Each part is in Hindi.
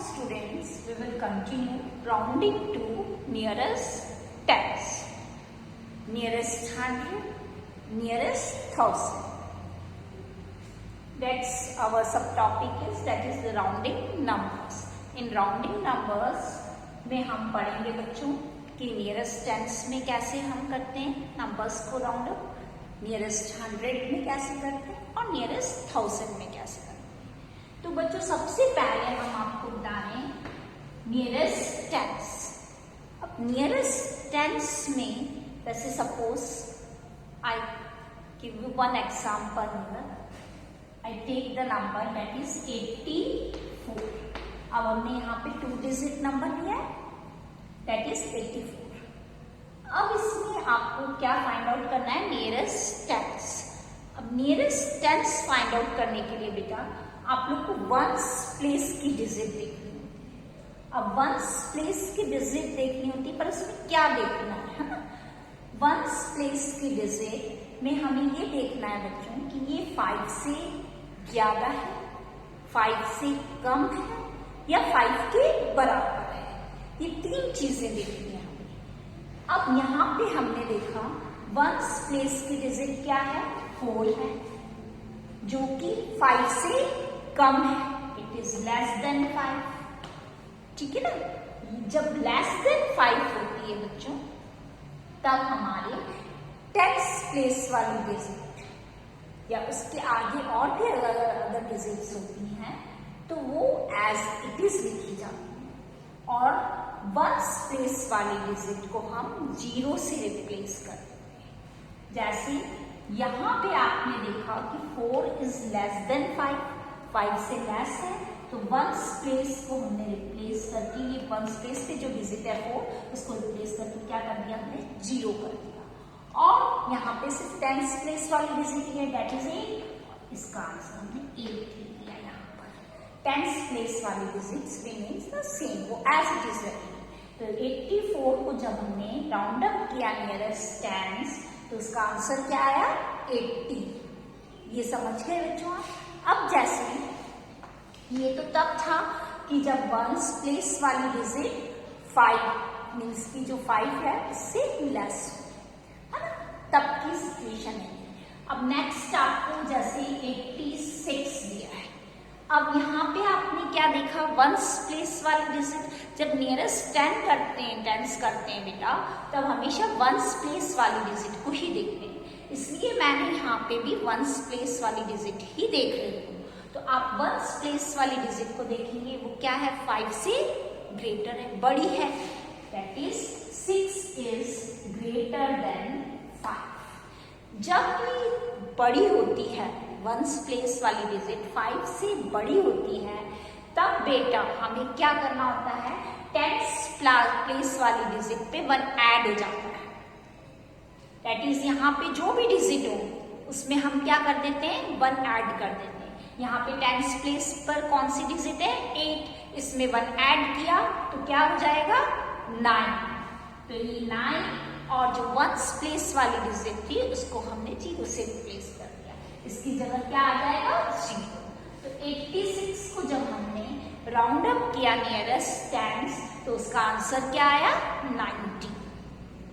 students, we will continue rounding to nearest tens, nearest 100, nearest 1000. That's our subtopic is, that is the rounding numbers. In rounding numbers में हम पढ़ेंगे बच्चों कि नियरेस्ट टेंस में कैसे हम करते हैं नंबर्स को राउंड अप, नियरेस्ट 100 में कैसे करते हैं और नियरेस्ट 1000 में कैसे करते हैं। तो बच्चों सबसे पहले हम आपको बता रहे हैं नियरेस्ट टेंस। अब नियरेस्ट टेंस में जैसे suppose I give you one example, I take the number that is 84। अब हमने यहाँ पे 2 डिजिट नंबर लिया है दैट इज 84। अब इसमें आपको क्या फाइंड आउट करना है, नियरेस्ट टेंस। अब नियरेस्ट टेंस फाइंड आउट करने के लिए बेटा आप लोग को वंस प्लेस की डिजिट देखनी होती है। अब वंस प्लेस की डिजिट देखनी होती है, पर इसमें क्या देखना है ना, वंस प्लेस की डिजिट में हमें ये देखना है बच्चों कि ये 5 से ज्यादा है, 5 से कम है या 5 के बराबर है। ये 3 चीजें देखनी है हमें। अब यहाँ पे हमने देखा वंस प्लेस की डिजिट क्या है, 4 है, जो कि 5 से कम है, इट इज लेस देन 5। ठीक है ना, जब लेस देन 5 होती है बच्चों तब हमारे टेंस प्लेस वाली डिजिट या उसके आगे और भी अदर डिजिट्स होती हैं तो वो एज इट इज लिखी जाती है और वंस प्लेस वाली डिजिट को हम 0 से रिप्लेस कर देते हैं। जैसे यहाँ पे आपने देखा कि 4 इज लेस देन 5 से लेस है, तो वंस प्लेस को हमने रिप्लेस करके, ये वंस प्लेस पे जो डिजिट है 4 उसको रिप्लेस करके क्या कर दिया हमने, 0 कर दिया। और यहाँ पे सिर्फ टेंस प्लेस वाली डिजिट है दैट इज 8, इसका आंसर हमने 8 दिया। यहाँ पर टेंस प्लेस वाली डिजिट्स रिमेन्स द सेम, वो एज इट इज रहेगी। तो 84 को जब हमने राउंड अप किया नियरेस्ट टेंस तो उसका आंसर क्या आया, 80। ये समझ गए बच्चों आप। अब जैसे ये तो तब था कि जब वंस प्लेस वाली डिजिट 5 मीन्स की जो 5 है उससे लेस है ना, तब की सिचुएशन है। अब नेक्स्ट आपको जैसे 86 दिया है। अब यहाँ पे आपने क्या देखा, वंस प्लेस वाली डिजिट जब नियरेस्ट 10 करते हैं, टेंस करते हैं बेटा, तब हमेशा वंस प्लेस वाली डिजिट को ही देखते हैं। इसलिए मैंने यहाँ पे भी वंस प्लेस वाली डिजिट ही देख रही हूँ। तो आप वंस प्लेस वाली डिजिट को देखेंगे, वो क्या है, 5 से ग्रेटर है, बड़ी है, that is 6 is greater than 5। जब भी बड़ी होती है वंस प्लेस वाली डिजिट 5 से बड़ी होती है तब बेटा हमें क्या करना होता है, टेंस प्लेस वाली डिजिट पे 1 ऐड हो जाता है। दैट इज यहाँ पे जो भी डिजिट हो उसमें हम क्या कर देते हैं, 1 ऐड कर देते हैं। यहाँ पे टेंस प्लेस पर कौन सी डिजिट है, 8, इसमें 1 ऐड किया तो क्या हो जाएगा, 9। तो ये 9 और जो वंस प्लेस वाली डिजिट थी उसको हमने 0 से रिप्लेस कर दिया, इसकी जगह क्या आ जाएगा, 0। तो 86 को जब हमने राउंड अप किया नियरेस्ट टेंस तो उसका आंसर क्या आया, 90।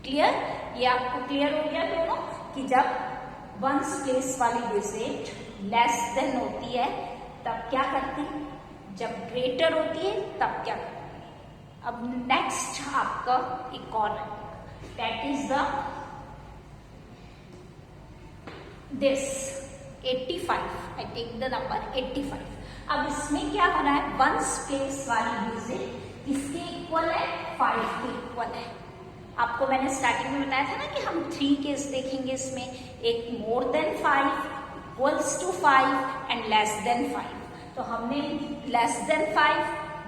क्लियर, ये आपको क्लियर हो गया दोनों कि जब वंस प्लेस वाली डिजिट लेस देन होती है तब क्या करती है, जब ग्रेटर होती है तब क्या करती है। अब नेक्स्ट आपका एक और है, that is the this 85, I take the number 85। अब इसमें क्या हो रहा है, वंस प्लेस वाली डिजिट किसके इक्वल है, 5 के इक्वल है। आपको मैंने स्टार्टिंग में बताया था ना कि हम 3 केस देखेंगे इसमें, एक more than 5, equals to 5 and less than 5। तो हमने लेस देन 5,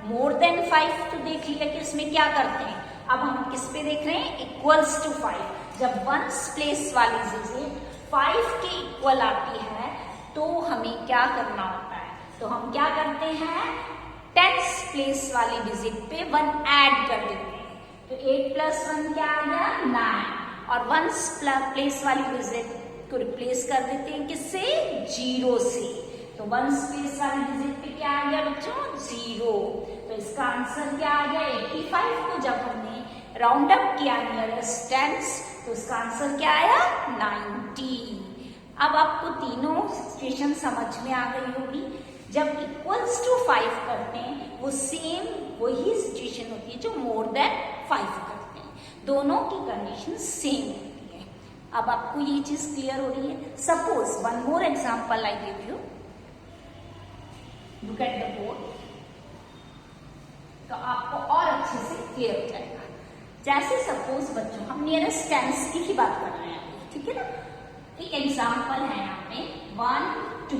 मोर देन 5 तो देख लिया कि इसमें क्या करते हैं। अब हम किस पे देख रहे हैं, इक्वल्स टू 5। जब वंस प्लेस वाली डिजिट 5 के इक्वल आती है तो हमें क्या करना होता है, तो हम क्या करते हैं, टेंस प्लेस वाली डिजिट पे 1 ऐड कर देते हैं। तो 8 + 1 क्या आ गया, 9। और वंस प्लेस वाली डिजिट को रिप्लेस कर देते हैं किससे, 0 से। तो वंस प्लेस वाली डिजिट पे क्या आ गया बच्चों, 0। तो इसका इसका आंसर क्या आ गया 85 को जब हमने राउंड अप किया नियरेस्ट टेंस तो इसका आंसर क्या आया 90। अब आपको तीनों सिचुएशन समझ में आ गई होगी। जब इक्वल्स टू 5 करते हैं वो सेम वही सिचुएशन होती है जो मोर देन 5 करते हैं, दोनों की कंडीशन सेम होती है। अब आपको ये चीज क्लियर हो रही है। Suppose one more example I give you, look at the board, तो आपको और अच्छे से क्लियर हो जाएगा। जैसे सपोज बच्चों हम नियरेस्ट टेंस की ही बात कर रहे हैं, ठीक है ना। एक एग्जांपल है यहाँ पे 1 2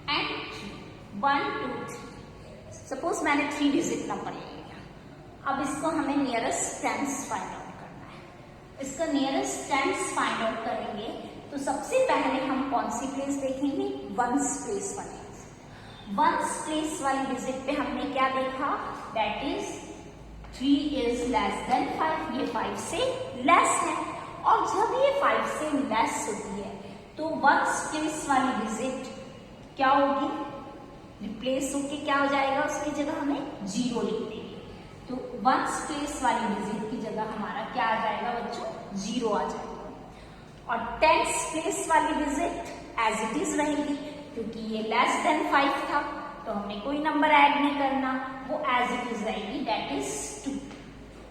एंड 1 2 3। सपोज मैंने 3 डिजिट नंबर ले लिया। अब इसको हमें नियरेस्ट टेंस फाइंड आउट करना है। इसका नियरेस्ट टेंस फाइंड आउट करेंगे तो सबसे पहले हम कौन सी प्लेस देखेंगे, वंस प्लेस वाली। वंस प्लेस वाली डिजिट पे हमने क्या देखा, that is 3 is less than 5। ये 5 से लेस है, और जब ये 5 से लेस होती है तो वंस प्लेस वाली डिजिट क्या होगी, रिप्लेस होके क्या हो जाएगा, उसकी जगह हमें 0 लिख देंगे। तो वंस प्लेस वाली डिजिट की जगह हमारा क्या आ जाएगा बच्चों, 0 आ जाएगा। और टेंस प्लेस वाली डिजिट एज इट इज रहेगी, क्योंकि ये लेस देन 5 था तो हमें कोई नंबर ऐड नहीं करना, वो एज इट इज रहेगी, दैट इज 2।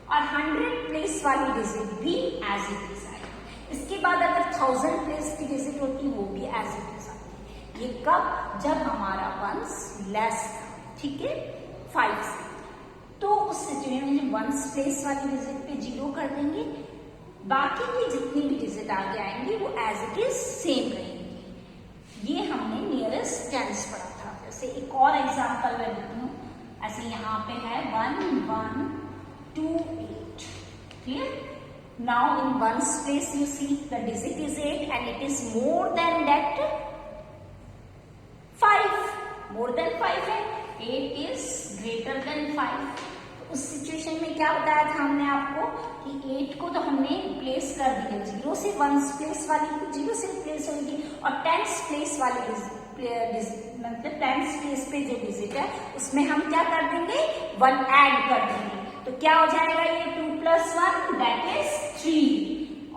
और 100 प्लेस वाली डिजिट भी एज इट इज आएगी। इसके बाद अगर 1000 प्लेस की डिजिट होती वो भी एज इट इज आती। ये कब, जब हमारा वंस लेस था, ठीक है, 5 से। तो उस सिचुएशन में वंस प्लेस वाली डिजिट पे 0 कर देंगे, बाकी की जितनी भी डिजिट आगे आएंगी वो एज इट इज सेम रहेंगी। ये हमने नियरेस्ट टेंस पढ़ा था। जैसे एक और एग्जांपल मैं देती हूँ, ऐसे यहाँ पे है 1 1 2 8, clear. Now in ones place you see the digit is 8 and it is more than that 5, more than 5 है, 8 is greater than 5। उस सिचुएशन में क्या बताया था हमने आपको कि 8 को तो हमने प्लेस कर दिया 0 से, वंस प्लेस वाली 0 से प्लेस होगी, और टेंस प्लेस वाली मतलब टेंस प्लेस पे जो डिजिट है उसमें हम क्या कर देंगे, 1 ऐड कर देंगे। तो क्या हो जाएगा, ये 2 + 1 दैट इज 3,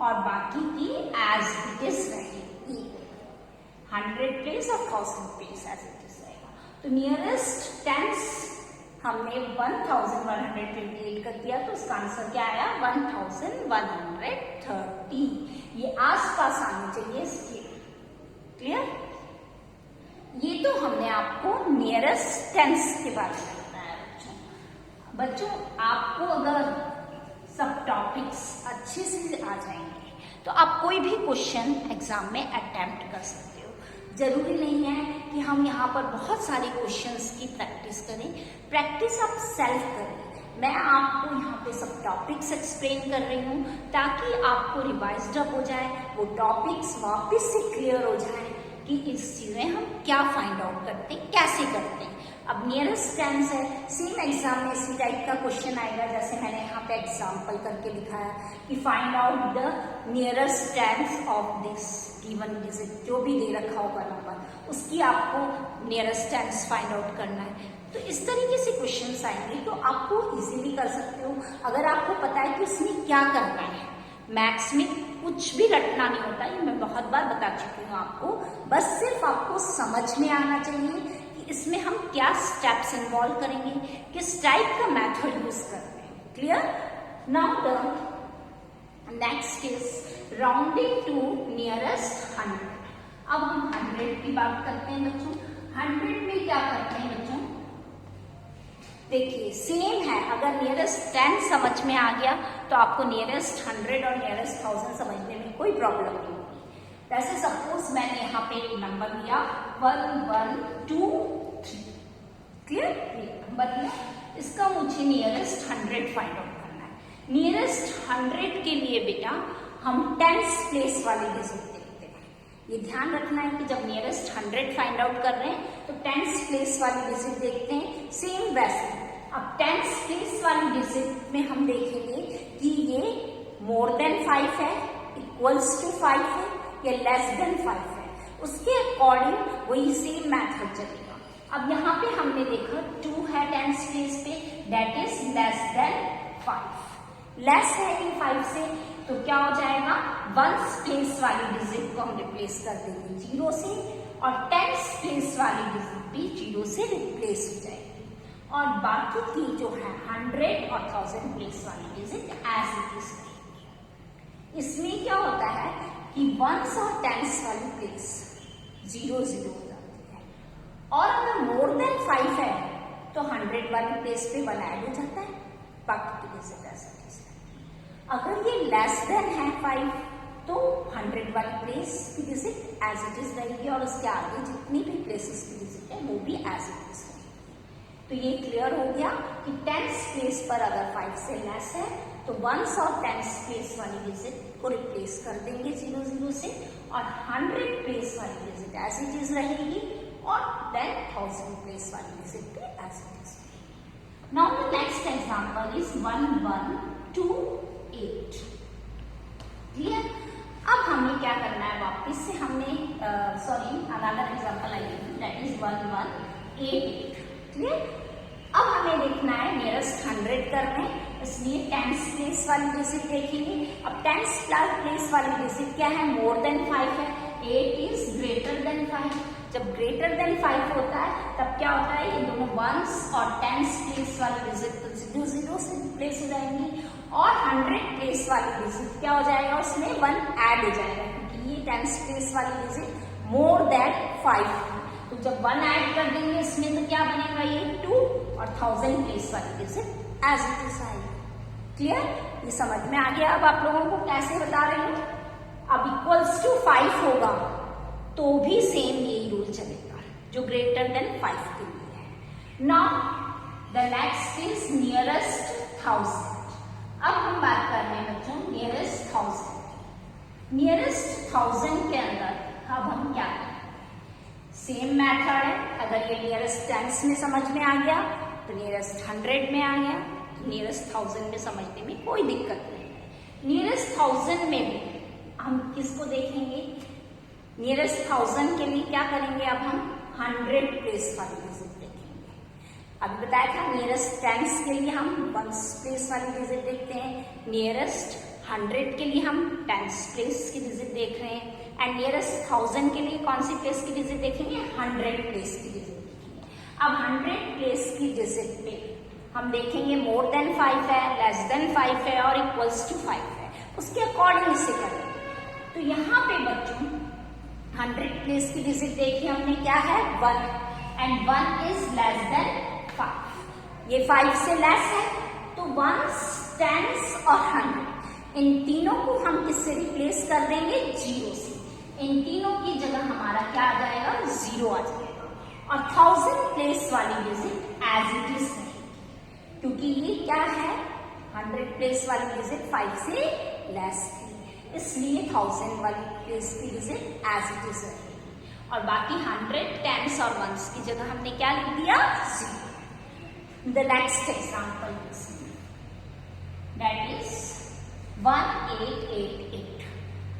और बाकी की एज इट इज रहेगी। 100 प्लेस और 1000 प्लेस एज इट इज रहेगा। तो नियरेस्ट टेंस हमने 1128 कर दिया, तो उसका आंसर क्या आया 1130। ये आसपास आनी चाहिए इसके, क्लियर। ये तो हमने आपको नियरेस्ट टेंस के बारे में बताया बच्चों। आपको अगर सब टॉपिक्स अच्छे से आ जाएंगे तो आप कोई भी क्वेश्चन एग्जाम में अटेम्प्ट कर सकते हो। जरूरी नहीं है कि हम यहाँ पर बहुत सारे क्वेश्चंस की प्रैक्टिस करें, प्रैक्टिस आप सेल्फ करें। मैं आपको यहाँ पे सब टॉपिक्स एक्सप्लेन कर रही हूँ ताकि आपको रिवाइज्ड अप हो जाए, वो टॉपिक्स वापस से क्लियर हो जाए कि इस चीज में हम क्या फाइंड आउट करते हैं, कैसे करते हैं। अब नियरेस्ट टेंस है, सेम एग्जाम में इसी टाइप का क्वेश्चन आएगा, जैसे मैंने यहाँ पे एग्जांपल करके दिखाया कि find out the nearest tense of this given digit, जो भी दे रखा होगा नंबर, उसकी आपको नियरेस्ट टेंस फाइंड आउट करना है। तो इस तरीके से क्वेश्चंस आएंगे तो आपको इजीली कर सकते हो, अगर आपको पता है कि इसमें क्या करना है। मैथ्स में कुछ भी रटना नहीं होता, ये मैं बहुत बार बता चुकी हूँ आपको, बस सिर्फ आपको समझ में आना चाहिए कि इसमें हम क्या स्टेप्स इन्वॉल्व करेंगे, किस टाइप का मेथड यूज करते हैं, clear. Now the next is rounding to nearest 100। अब हम 100 की बात करते हैं बच्चों। 100 में क्या करते हैं बच्चों, देखिए सेम है, अगर नियरेस्ट 10 समझ में आ गया तो आपको नियरेस्ट 100 और नियरेस्ट 1000 समझने में कोई प्रॉब्लम नहीं होगी। वैसे सपोज मैंने यहाँ पे एक नंबर लिया 1 1 2 3, क्लियर, नंबर लिया, इसका मुझे नियरेस्ट 100 फाइंड आउट करना है। नियरेस्ट 100 के लिए बेटा हम 10th प्लेस वाली डिजिट देखते हैं। ये ध्यान रखना है कि जब नियरेस्ट 100 फाइंड आउट कर रहे हैं तो 10th प्लेस वाली डिजिट देखते हैं। सेम वैसे अब 10th प्लेस वाली डिजिट में हम देखेंगे कि ये मोर देन 5 है, इक्वल्स टू 5 है या लेस देन 5 है, उसके अकॉर्डिंग वही सेम मैथड चलेगा। अब यहाँ पे हमने देखा 2 है टेंस प्लेस पे, that is less than 5। Less है इन 5 से, तो क्या हो जाएगा, वंस प्लेस वाली डिजिट को हम रिप्लेस कर देंगे 0 से, और टेंस प्लेस वाली डिजिट भी 0 से रिप्लेस हो जाएगी, और बाकी की जो है 100 और 1000 प्लेस वाली डिजिट एज इट इज रहेगी। इसमें क्या होता है कि वंस और टेंस वाली प्लेस 0 0 हो जाती है, और अगर मोर देन 5 है तो 100 वाली प्लेस पे 1 ऐड हो जाता है, बाकी की डिजिट एज इट इज। अगर ये लेस देन है 5 तो 100 वाली प्लेस की डिजिट एज इट इज रहेगी, और उसके आगे जितनी भी प्लेसेस की डिजिट है वो भी एज इट इज रहेगी। तो ये क्लियर हो गया कि टेंस प्लेस पर अगर 5 से लेस है तो वंस और टेंस प्लेस वाली डिजिट को रिप्लेस कर देंगे 0 0 से, और 100 प्लेस वाली डिजिट एज इट इज रहेगी, और देन 1000 प्लेस वाली डिजिट भी एज इट इज रहेगी। Now the next example is 1 1 2 8। Clear? अब हमें क्या करना है, वापस से हमने another example I that is 1 1 8 8। Clear? अब हमें देखना है नियरेस्ट 100 करने, इसलिए टेंस प्लेस वाली डिजिट देखेंगे। अब टेंस प्लेस वाली डिजिट क्या है, मोर देन 5 है, 8 इज ग्रेटर देन 5। जब ग्रेटर देन 5 होता है तब क्या होता है, ये दोनों वंस और टेंस प्लेस वाली डिजिट तो 0 0 से रिप्लेस हो जाएंगी, और 100 प्लेस वाली डिजिट क्या हो जाएगा, उसमें 1 ऐड हो जाएगा, क्योंकि ये टेंस प्लेस वाली डिजिट मोर देन 5 है। तो जब 1 ऐड कर देंगे इसमें तो क्या बनेगा, ये 2, और 1000 प्लेस वाली डिजिट एज इट इज आएगी। क्लियर? ये समझ में आ गया अब आप लोगों को कैसे बता रही हूँ। अब इक्वल्स टू 5 होगा तो भी सेम यही रूल चलेगा जो ग्रेटर देन 5 के लिए है। Now the next is nearest 1000। अब हम बात कर रहे हैं बच्चों नियरेस्ट 1000। नियरेस्ट 1000 के अंदर अब हम क्या करें, सेम मेथड है। अगर ये नियरेस्ट टेंस में समझ में आ गया तो नियरेस्ट 100 में आ गया, तो नियरेस्ट 1000 में समझने में कोई दिक्कत नहीं। नियरेस्ट 1000 में भी हम किसको देखेंगे, नियरेस्ट 1000 के लिए क्या करेंगे, अब हम 100 प्लेस वाली डिजिट देखेंगे। अभी बताया था नियरेस्ट टेंस के लिए हम वंस प्लेस वाली डिजिट देखते हैं, नियरेस्ट 100 के लिए हम टेंस प्लेस की डिजिट देख रहे हैं, एंड नियरेस्ट 1000 के लिए कौन सी प्लेस की डिजिट देखेंगे, 100 प्लेस की डिजिट देखेंगे। अब 100 प्लेस की डिजिट पे हम देखेंगे मोर देन 5 है, लेस देन 5 है, और इक्वल्स टू 5 है, उसके अकॉर्डिंग इसे करेंगे। तो यहाँ पे बच्चों 100 प्लेस की डिजिट देखिए हमने, क्या है 1, एंड 1 इज लेस देन 5। ये 5 से लेस है, तो वंस, टेंस और 100 इन तीनों को हम किससे रिप्लेस कर देंगे, 0 से। इन तीनों की जगह हमारा क्या आ जाएगा, 0 आ जाएगा, और 1000 प्लेस वाली डिजिट एज इट इज रहेगी, क्योंकि ये क्या है 100 प्लेस वाली डिजिट 5 से लेस थी, इसलिए 1000 वाली प्लेस की डिजिट एज इट इज रहेगी, और बाकी 100, टेंस और वंस की जगह हमने क्या लिख दिया, 0। The next example that is 1888।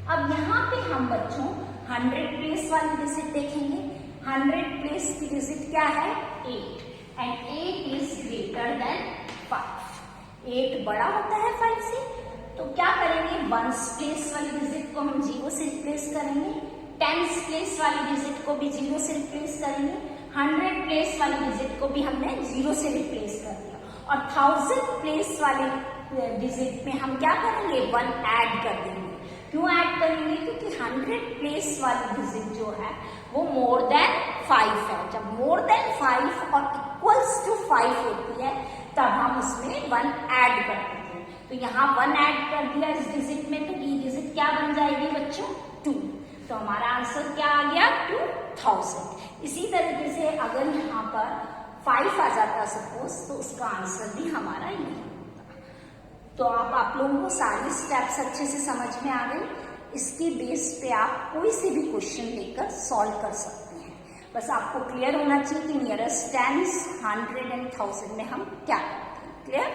अब यहाँ पे हम बच्चों 100 प्लेस वाली डिजिट देखेंगे। 100 प्लेस की डिजिट क्या है, 8, एंड 8 इज ग्रेटर देन 5। 8 बड़ा होता है 5 से, तो क्या करेंगे, वंस प्लेस वाली डिजिट को हम 0 से रिप्लेस करेंगे, टेंस प्लेस वाली डिजिट को भी 0 से रिप्लेस करेंगे, 100 प्लेस वाली डिजिट को भी हमने 0 से रिप्लेस कर दिया, और 1000 प्लेस वाली डिजिट में हम क्या करेंगे, 1 ऐड कर देंगे। क्यों ऐड करेंगे, क्योंकि 100 प्लेस वाली डिजिट जो है वो मोर देन 5 है। जब मोर देन 5 और इक्वल्स टू 5 होती है तब हम उसमें 1 ऐड करते हैं। तो यहाँ 1 ऐड कर दिया इस डिजिट में, तो ये डिजिट क्या बन जाएगी बच्चों, 2। तो हमारा आंसर क्या आ गया, 2000। इसी तरीके से अगर यहाँ पर 5 आ जाता सपोज, तो उसका आंसर भी हमारा यही होता। तो आप लोगों को सारी स्टेप्स अच्छे से समझ में आ गई। इसकी बेस पे आप कोई से भी क्वेश्चन लेकर सॉल्व कर सकते हैं। बस आपको क्लियर होना चाहिए कि नियरेस्ट टेंस, 100 एंड 1000 में हम क्या करते हैं। क्लियर?